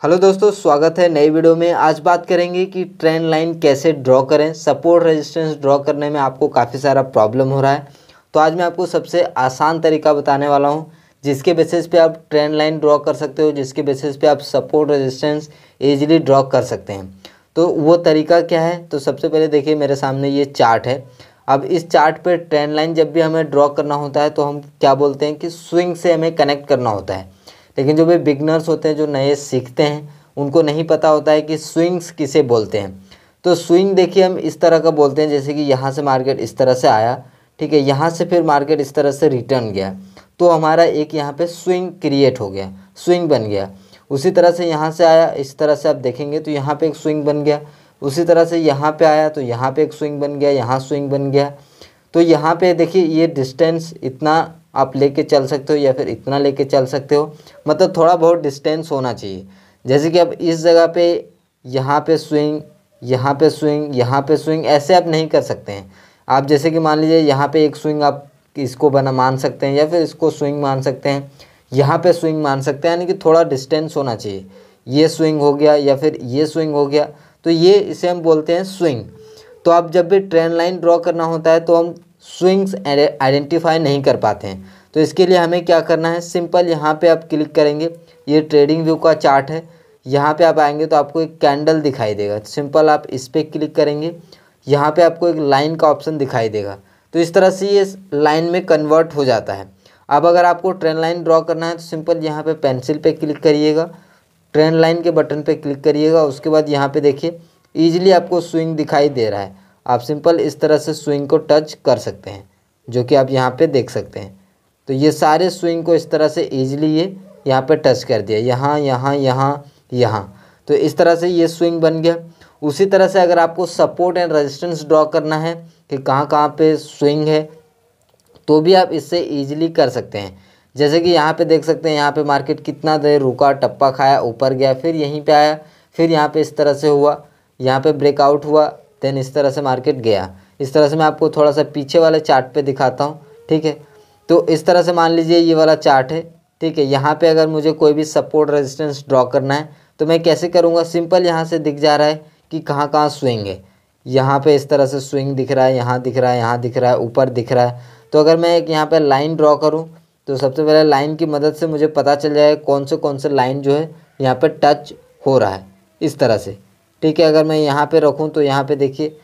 Hello दोस्तों, स्वागत है नई वीडियो में। आज बात करेंगे कि ट्रेंड लाइन कैसे ड्रॉ करें। सपोर्ट रेजिस्टेंस ड्रॉ करने में आपको काफ़ी सारा प्रॉब्लम हो रहा है, तो आज मैं आपको सबसे आसान तरीका बताने वाला हूं, जिसके बेसिस पे आप ट्रेंड लाइन ड्रॉ कर सकते हो, जिसके बेसिस पे आप सपोर्ट रेजिस्टेंस ईजिली ड्रॉ कर सकते हैं। तो वो तरीका क्या है? तो सबसे पहले देखिए, मेरे सामने ये चार्ट है। अब इस चार्ट पर ट्रेंड लाइन जब भी हमें ड्रॉ करना होता है तो हम क्या बोलते हैं कि स्विंग से हमें कनेक्ट करना होता है। लेकिन जो भी बिगनर्स होते हैं, जो नए सीखते हैं, उनको नहीं पता होता है कि स्विंग्स किसे बोलते हैं। तो स्विंग देखिए हम इस तरह का बोलते हैं, जैसे कि यहाँ से मार्केट इस तरह से आया, ठीक है, यहाँ से फिर मार्केट इस तरह से रिटर्न गया, तो हमारा एक यहाँ पे स्विंग क्रिएट हो गया, स्विंग बन गया। उसी तरह से यहाँ से आया, इस तरह से आप देखेंगे तो यहाँ पे एक स्विंग बन गया। उसी तरह से यहाँ पे आया तो यहाँ पे एक स्विंग बन गया, यहाँ स्विंग बन गया। तो यहाँ पे देखिए ये डिस्टेंस इतना आप लेके चल सकते हो या फिर इतना लेके चल सकते हो, मतलब थोड़ा बहुत डिस्टेंस होना चाहिए। जैसे कि अब इस जगह पे यहाँ पे स्विंग, यहाँ पे स्विंग, यहाँ पे स्विंग, ऐसे आप नहीं कर सकते हैं। आप जैसे कि मान लीजिए यहाँ पे एक स्विंग आप इसको मान सकते हैं या फिर इसको स्विंग मान सकते हैं, यहाँ पे स्विंग मान सकते हैं, यानी कि थोड़ा डिस्टेंस होना चाहिए। ये स्विंग हो गया या फिर ये स्विंग हो गया, तो ये इसे हम बोलते हैं स्विंग। तो आप जब भी ट्रेंड लाइन ड्रॉ करना होता है तो हम स्विंग्स आइडेंटिफाई नहीं कर पाते हैं। तो इसके लिए हमें क्या करना है, सिंपल यहाँ पे आप क्लिक करेंगे, ये ट्रेडिंग व्यू का चार्ट है। यहाँ पे आप आएंगे तो आपको एक कैंडल दिखाई देगा, सिंपल आप इस पर क्लिक करेंगे, यहाँ पे आपको एक लाइन का ऑप्शन दिखाई देगा। तो इस तरह से ये लाइन में कन्वर्ट हो जाता है। अब अगर आपको ट्रेंड लाइन ड्रॉ करना है तो सिंपल यहाँ पे पेंसिल पे क्लिक करिएगा, ट्रेंड लाइन के बटन पे क्लिक करिएगा। उसके बाद यहाँ पे देखिए ईजिली आपको स्विंग दिखाई दे रहा है। आप सिंपल इस तरह से स्विंग को टच कर सकते हैं, जो कि आप यहाँ पे देख सकते हैं। तो ये सारे स्विंग को इस तरह से ईजिली ये यहाँ पे टच कर दिया, यहाँ यहाँ यहाँ यहाँ। तो इस तरह से ये स्विंग बन गया। उसी तरह से अगर आपको सपोर्ट एंड रेजिस्टेंस ड्रॉ करना है कि कहाँ कहाँ पे स्विंग है, तो भी आप इससे ईजिली कर सकते हैं। जैसे कि यहाँ पे देख सकते हैं, यहाँ पे मार्केट कितना देर रुका, टप्पा खाया, ऊपर गया, फिर यहीं पे आया, फिर यहाँ पे इस तरह से हुआ, यहाँ पे ब्रेकआउट हुआ, देन इस तरह से मार्केट गया। इस तरह से मैं आपको थोड़ा सा पीछे वाले चार्ट पे दिखाता हूँ, ठीक है। तो इस तरह से मान लीजिए ये वाला चार्ट है, ठीक है। यहाँ पे अगर मुझे कोई भी सपोर्ट रेजिस्टेंस ड्रॉ करना है तो मैं कैसे करूँगा, सिंपल यहाँ से दिख जा रहा है कि कहाँ कहाँ स्विंग है। यहाँ पे इस तरह से स्विंग दिख रहा है, यहाँ दिख रहा है, यहाँ दिख रहा है, ऊपर दिख रहा है। तो अगर मैं एक यहाँ पे लाइन ड्रॉ करूँ तो सबसे पहले लाइन की मदद से मुझे पता चल जाएगा कौन से लाइन जो है यहाँ पे टच हो रहा है, इस तरह से, ठीक है। अगर मैं यहाँ पे रखूँ तो यहाँ पे देखिए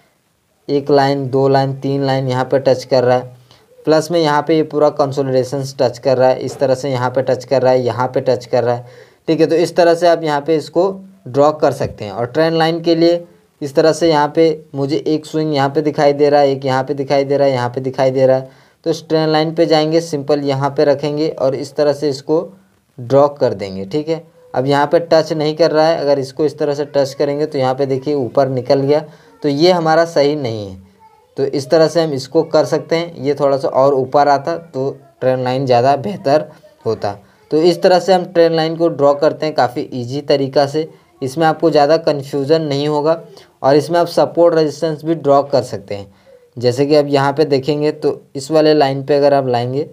एक लाइन, दो लाइन, तीन लाइन यहाँ पे टच कर रहा है, प्लस में यहाँ पे ये पूरा कंसोलिडेशन टच कर रहा है, इस तरह से यहाँ पे टच कर रहा है, यहाँ पे टच कर रहा है, ठीक है। तो इस तरह से आप यहाँ पे इसको ड्रॉ कर सकते हैं। और ट्रेंड लाइन के लिए इस तरह से यहाँ पे मुझे एक स्विंग यहाँ पे दिखाई दे रहा है, एक यहाँ पे दिखाई दे रहा है, यहाँ पे दिखाई दे रहा है। तो इस ट्रेंड लाइन पे जाएंगे, सिंपल यहाँ पे रखेंगे और इस तरह से इसको ड्रॉ कर देंगे, ठीक है। अब यहाँ पे टच नहीं कर रहा है, अगर इसको इस तरह से टच करेंगे तो यहाँ पे देखिए ऊपर निकल गया, तो ये हमारा सही नहीं है। तो इस तरह से हम इसको कर सकते हैं। ये थोड़ा सा और ऊपर आता तो ट्रेंड लाइन ज़्यादा बेहतर होता। तो इस तरह से हम ट्रेंड लाइन को ड्रॉ करते हैं काफ़ी इजी तरीक़ा से। इसमें आपको ज़्यादा कन्फ्यूज़न नहीं होगा और इसमें आप सपोर्ट रेजिस्टेंस भी ड्रॉ कर सकते हैं। जैसे कि अब यहाँ पे देखेंगे तो इस वाले लाइन पे अगर आप लाएंगे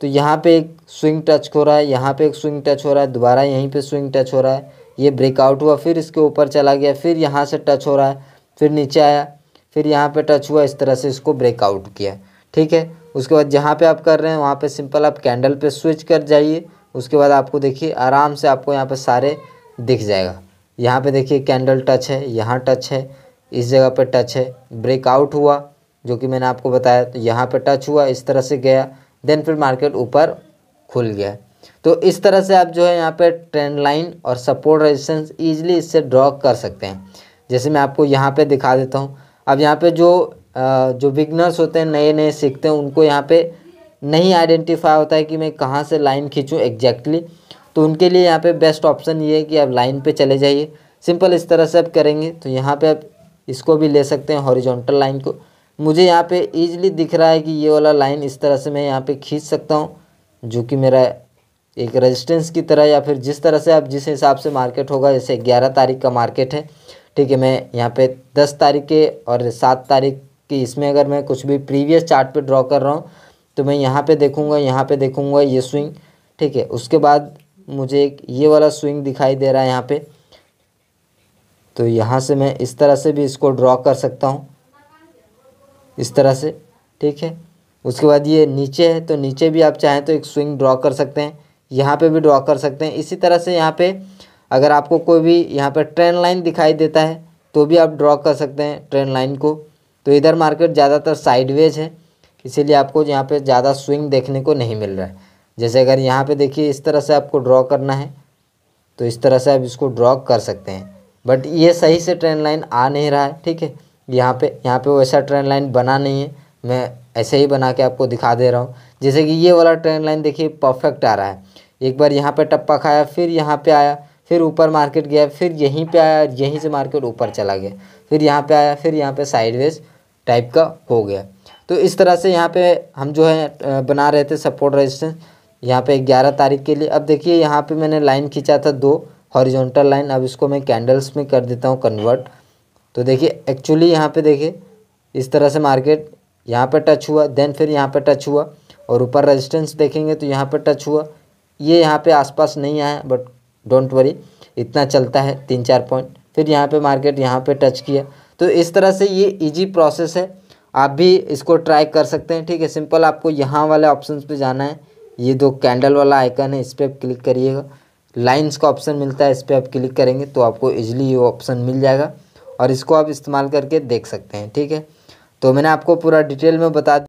तो यहाँ पे एक स्विंग टच हो रहा है, यहाँ पे एक स्विंग टच हो रहा है, दोबारा यहीं पे स्विंग टच हो रहा है, ये ब्रेकआउट हुआ, फिर इसके ऊपर चला गया, फिर यहाँ से टच हो रहा है, फिर नीचे आया, फिर यहाँ पे टच हुआ, इस तरह से इसको ब्रेकआउट किया, ठीक है। उसके बाद जहाँ पे आप कर रहे हैं वहाँ पे सिंपल आप कैंडल पे स्विच कर जाइए। उसके बाद आपको देखिए आराम से आपको यहाँ पे सारे दिख जाएगा। यहाँ पे देखिए कैंडल टच है, यहाँ टच है, इस जगह पे टच है, ब्रेकआउट हुआ जो कि मैंने आपको बताया, तो यहाँ पे टच हुआ, इस तरह से गया, देन फिर मार्केट ऊपर खुल गया। तो इस तरह से आप जो है यहाँ पे ट्रेंड लाइन और सपोर्ट रेजिस्टेंस ईजिली इससे ड्रॉ कर सकते हैं। जैसे मैं आपको यहाँ पे दिखा देता हूँ। अब यहाँ पे जो बिगनर्स होते हैं, नए नए सीखते हैं, उनको यहाँ पे नहीं आइडेंटिफाई होता है कि मैं कहाँ से लाइन खींचूँ एग्जैक्टली। तो उनके लिए यहाँ पे बेस्ट ऑप्शन ये है कि आप लाइन पे चले जाइए। सिंपल इस तरह से आप करेंगे तो यहाँ पे आप इसको भी ले सकते हैं, हॉरिजॉन्टल लाइन को। मुझे यहाँ पे ईजिली दिख रहा है कि ये वाला लाइन इस तरह से मैं यहाँ पे खींच सकता हूँ, जो कि मेरा एक रेजिस्टेंस की तरह, या फिर जिस तरह से आप जिस हिसाब से मार्केट होगा। जैसे 11 तारीख का मार्केट है, ठीक है। मैं यहाँ पे 10 तारीख के और 7 तारीख की, इसमें अगर मैं कुछ भी प्रीवियस चार्ट पे ड्रॉ कर रहा हूँ तो मैं यहाँ पे देखूँगा, यहाँ पे देखूँगा ये स्विंग, ठीक है। उसके बाद मुझे एक ये वाला स्विंग दिखाई दे रहा है यहाँ पे, तो यहाँ से मैं इस तरह से भी इसको ड्रॉ कर सकता हूँ, इस तरह से, ठीक है। उसके बाद ये नीचे है तो नीचे भी आप चाहें तो एक स्विंग ड्रॉ कर सकते हैं, यहाँ पे भी ड्रॉ कर सकते हैं। इसी तरह से यहाँ पे अगर आपको कोई भी यहाँ पे ट्रेंड लाइन दिखाई देता है तो भी आप ड्रॉ कर सकते हैं ट्रेंड लाइन को। तो इधर मार्केट ज़्यादातर साइडवेज है, इसीलिए आपको यहाँ पे ज़्यादा स्विंग देखने को नहीं मिल रहा है। जैसे अगर यहाँ पे देखिए इस तरह से आपको ड्रॉ करना है तो इस तरह से आप इसको ड्रॉ कर सकते हैं, बट ये सही से ट्रेंड लाइन आ नहीं रहा है, ठीक है। यहाँ पे वैसा ट्रेंड लाइन बना नहीं है, मैं ऐसे ही बना के आपको दिखा दे रहा हूँ। जैसे कि ये वाला ट्रेंड लाइन देखिए परफेक्ट आ रहा है, एक बार यहाँ पे टप्पा खाया, फिर यहाँ पे आया, फिर ऊपर मार्केट गया, फिर यहीं पे आया, यहीं से मार्केट ऊपर चला गया, फिर यहाँ पे आया, फिर यहाँ पे साइडवेज टाइप का हो गया। तो इस तरह से यहाँ पे हम जो है बना रहे थे सपोर्ट रेजिस्टेंस यहाँ पे 11 तारीख के लिए। अब देखिए यहाँ पे मैंने लाइन खींचा था 2 हॉरिजॉन्टल लाइन, अब इसको मैं कैंडल्स में कर देता हूँ कन्वर्ट। तो देखिए एक्चुअली यहाँ पे देखिए इस तरह से मार्केट यहाँ पे टच हुआ, देन फिर यहाँ पे टच हुआ, और ऊपर रेजिस्टेंस देखेंगे तो यहाँ पे टच हुआ, ये यहाँ पे आसपास नहीं आया, बट डोंट वरी, इतना चलता है 3-4 पॉइंट। फिर यहाँ पे मार्केट यहाँ पे टच किया। तो इस तरह से ये इजी प्रोसेस है, आप भी इसको ट्राई कर सकते हैं, ठीक है। सिंपल आपको यहाँ वाले ऑप्शंस पे जाना है, ये 2 कैंडल वाला आइकन है, इस पर आप क्लिक करिएगा, लाइंस का ऑप्शन मिलता है, इस पर आप क्लिक करेंगे तो आपको ईजिली ये ऑप्शन मिल जाएगा और इसको आप इस्तेमाल करके देख सकते हैं, ठीक है। तो मैंने आपको पूरा डिटेल में बता